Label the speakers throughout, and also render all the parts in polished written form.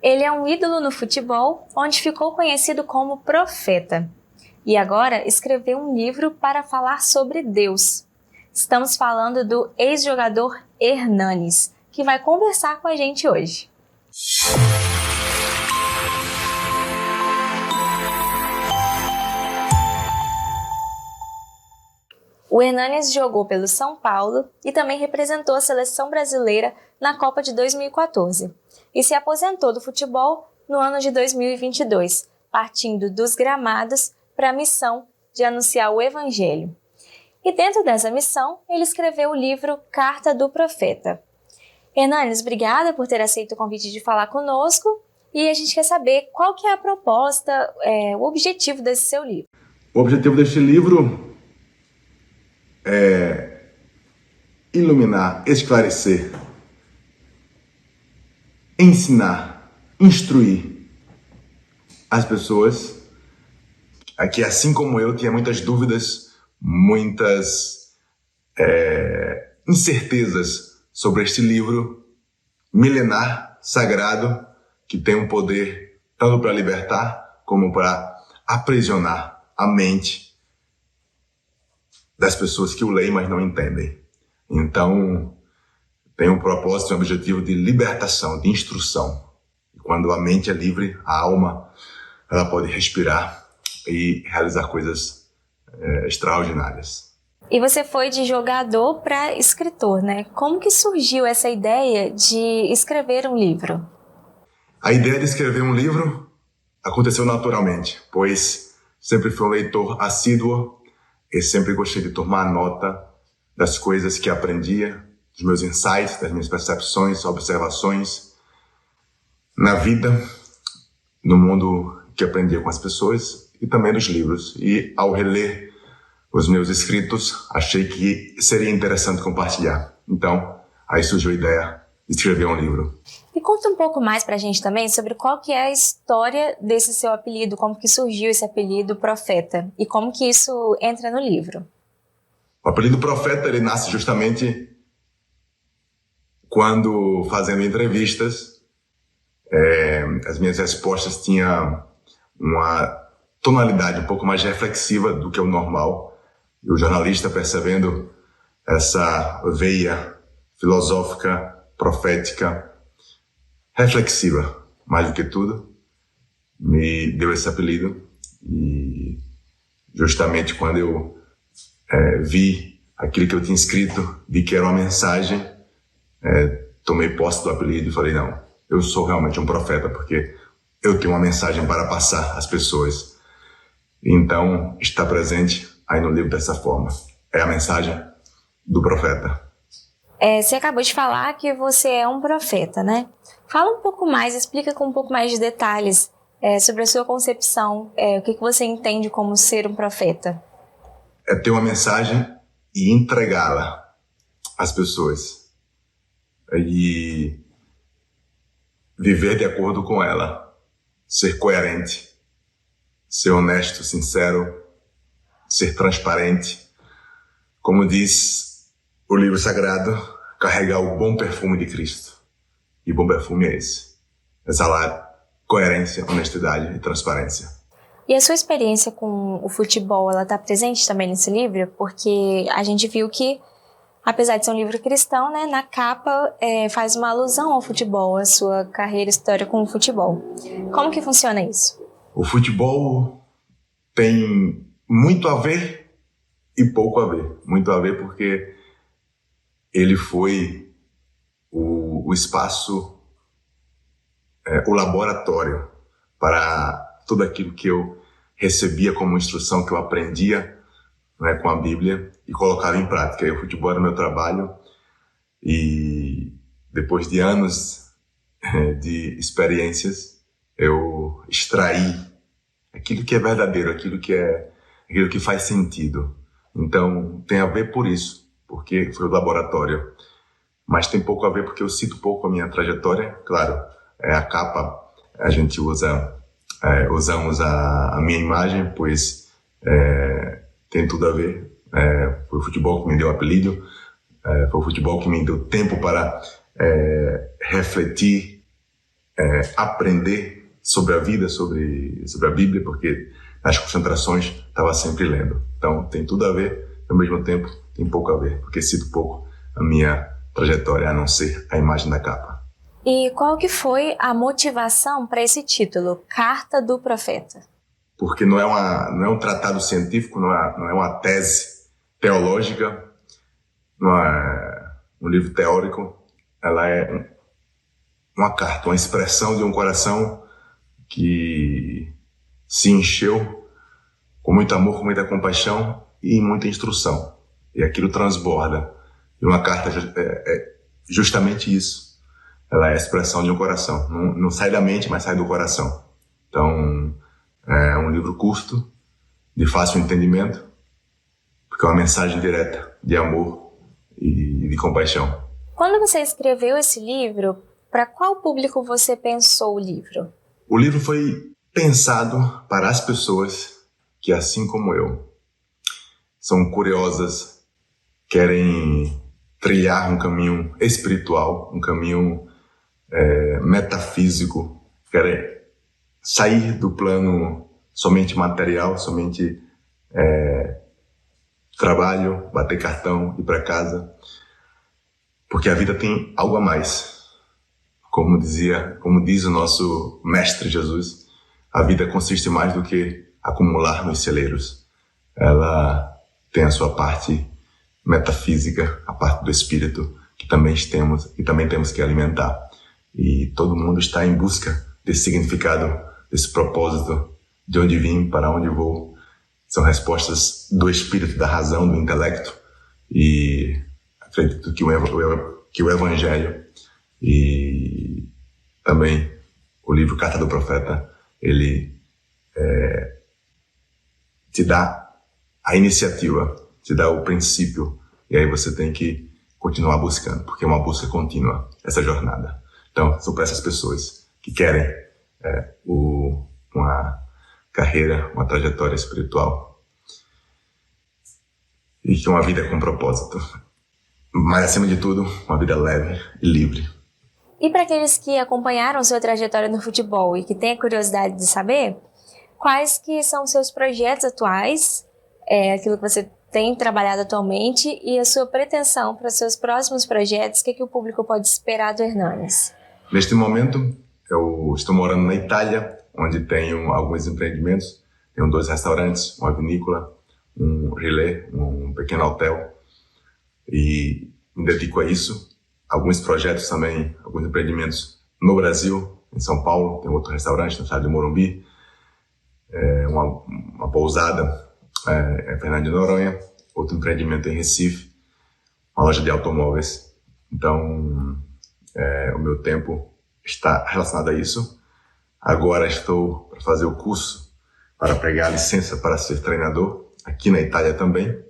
Speaker 1: Ele é um ídolo no futebol, onde ficou conhecido como profeta. E agora escreveu um livro para falar sobre Deus. Estamos falando do ex-jogador Hernanes, que vai conversar com a gente hoje. O Hernanes jogou pelo São Paulo e também representou a seleção brasileira na Copa de 2014 e se aposentou do futebol no ano de 2022, partindo dos gramados para a missão de anunciar o Evangelho. E dentro dessa missão, ele escreveu o livro Carta do Profeta. Hernanes, obrigada por ter aceito o convite de falar conosco e a gente quer saber qual que é a proposta, o objetivo desse seu livro.
Speaker 2: O objetivo deste livro é iluminar, esclarecer, ensinar, instruir as pessoas que, assim como eu, tinha muitas dúvidas, muitas incertezas sobre este livro milenar, sagrado, que tem um poder tanto para libertar como para aprisionar a mente das pessoas que o leem, mas não entendem. Então, tem um propósito, um objetivo de libertação, de instrução. E quando a mente é livre, a alma, ela pode respirar e realizar coisas extraordinárias.
Speaker 1: E você foi de jogador para escritor, né? Como que surgiu essa ideia de escrever um livro?
Speaker 2: A ideia de escrever um livro aconteceu naturalmente, pois sempre fui um leitor assíduo e sempre gostei de tomar nota das coisas que aprendia, dos meus insights, das minhas percepções, observações na vida, no mundo que aprendia com as pessoas e também dos livros. E ao reler os meus escritos, achei que seria interessante compartilhar. Então, aí surgiu a ideia de escrever um livro.
Speaker 1: E conta um pouco mais pra gente também sobre qual que é a história desse seu apelido, como que surgiu esse apelido Profeta e como que isso entra no livro.
Speaker 2: O apelido Profeta, ele nasce justamente quando, fazendo entrevistas, as minhas respostas tinham uma tonalidade um pouco mais reflexiva do que o normal. E o jornalista, percebendo essa veia filosófica, profética, reflexiva, mais do que tudo, me deu esse apelido. E justamente quando eu vi aquilo que eu tinha escrito, vi que era uma mensagem, tomei posse do apelido e falei, não, eu sou realmente um profeta, porque eu tenho uma mensagem para passar às pessoas. Então, está presente aí no livro dessa forma. É a mensagem do profeta.
Speaker 1: Você acabou de falar que você é um profeta, né? Fala um pouco mais, explica com um pouco mais de detalhes sobre a sua concepção, o que você entende como ser um profeta.
Speaker 2: É ter uma mensagem e entregá-la às pessoas. E viver de acordo com ela. Ser coerente. Ser honesto, sincero. Ser transparente. Como diz o livro sagrado, carregar o bom perfume de Cristo. E bom perfume é esse. Exalar coerência, honestidade e transparência.
Speaker 1: E a sua experiência com o futebol, ela está presente também nesse livro? Porque a gente viu que, apesar de ser um livro cristão, né, na capa faz uma alusão ao futebol, a sua carreira e história com o futebol. Como que funciona isso?
Speaker 2: O futebol tem muito a ver e pouco a ver. Muito a ver porque ele foi o espaço, o laboratório para tudo aquilo que eu recebia como instrução, que eu aprendia, né, com a Bíblia e colocava em prática. E o futebol era meu trabalho e depois de anos de experiências, eu extraí aquilo que é verdadeiro, aquilo que faz sentido. Então, tem a ver por isso, porque foi o laboratório. Mas tem pouco a ver porque eu cito pouco a minha trajetória. Claro, a capa, a gente usamos a minha imagem, pois tem tudo a ver. Foi o futebol que me deu o apelido, foi o futebol que me deu tempo para refletir aprender sobre a vida, sobre a Bíblia, porque nas concentrações estava sempre lendo. Então tem tudo a ver, ao mesmo tempo tem pouco a ver, porque cito pouco a minha trajetória, a não ser a imagem da capa.
Speaker 1: E qual que foi a motivação para esse título, Carta do Profeta?
Speaker 2: Porque não é um tratado científico, não é uma tese teológica, não é um livro teórico, ela é uma carta, uma expressão de um coração que se encheu com muito amor, com muita compaixão e muita instrução. E aquilo transborda. E uma carta é justamente isso. Ela é a expressão de um coração. Não sai da mente, mas sai do coração. Então, é um livro curto, de fácil entendimento, porque é uma mensagem direta de amor e de compaixão.
Speaker 1: Quando você escreveu esse livro, para qual público você pensou o livro?
Speaker 2: O livro foi pensado para as pessoas que, assim como eu, são curiosas, querem trilhar um caminho espiritual, um caminho metafísico, querem sair do plano somente material, somente trabalho, bater cartão, ir para casa, porque a vida tem algo a mais. Como diz o nosso mestre Jesus, a vida consiste mais do que acumular nos celeiros. Ela tem a sua parte metafísica, a parte do espírito, que também temos que alimentar. E todo mundo está em busca desse significado, desse propósito, de onde vim, para onde vou. São respostas do espírito, da razão, do intelecto. E acredito que o Evangelho e também o livro Carta do Profeta, ele te dá a iniciativa, te dá o princípio, e aí você tem que continuar buscando, porque é uma busca contínua, essa jornada. Então, são para essas pessoas que querem uma carreira, uma trajetória espiritual e que uma vida com propósito. Mas, acima de tudo, uma vida leve e livre.
Speaker 1: E para aqueles que acompanharam sua trajetória no futebol e que têm a curiosidade de saber, quais que são os seus projetos atuais, aquilo que você tem trabalhado atualmente e a sua pretensão para os seus próximos projetos, o que o público pode esperar do Hernanes?
Speaker 2: Neste momento, eu estou morando na Itália, onde tenho alguns empreendimentos. Tenho 2 restaurantes, uma vinícola, um relé, um pequeno hotel. E me dedico a isso. Alguns projetos também, alguns empreendimentos no Brasil, em São Paulo. Tem outro restaurante no estado de Morumbi. Uma pousada em Fernando de Noronha. Outro empreendimento em Recife. Uma loja de automóveis. Então, o meu tempo está relacionado a isso. Agora estou para fazer o curso para pegar a licença para ser treinador aqui na Itália também.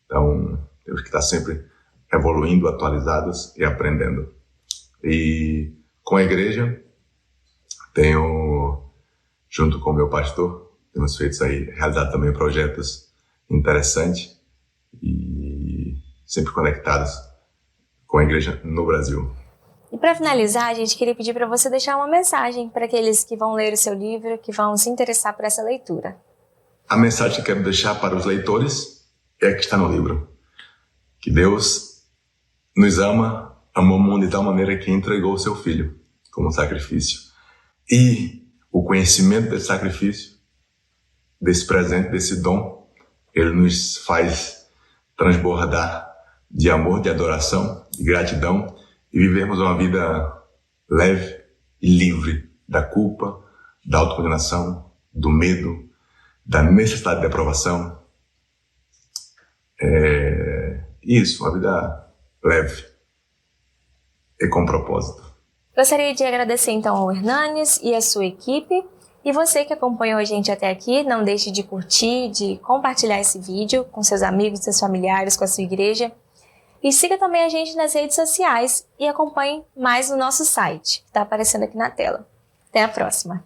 Speaker 2: Então, temos que estar sempre evoluindo, atualizados e aprendendo. E com a igreja, junto com o meu pastor, temos realizado também projetos interessantes e sempre conectados com a igreja no Brasil.
Speaker 1: E para finalizar, a gente queria pedir para você deixar uma mensagem para aqueles que vão ler o seu livro, que vão se interessar por essa leitura.
Speaker 2: A mensagem que quero deixar para os leitores é a que está no livro. Que Deus nos amou o mundo de tal maneira que entregou o seu Filho como sacrifício. E o conhecimento desse sacrifício, desse presente, desse dom, ele nos faz transbordar de amor, de adoração, de gratidão e vivermos uma vida leve e livre da culpa, da autocondenação, do medo, da necessidade de aprovação. Isso, uma vida leve e com propósito.
Speaker 1: Gostaria de agradecer então ao Hernanes e a sua equipe. E você que acompanhou a gente até aqui, não deixe de curtir, de compartilhar esse vídeo com seus amigos, seus familiares, com a sua igreja. E siga também a gente nas redes sociais e acompanhe mais no nosso site, que está aparecendo aqui na tela. Até a próxima!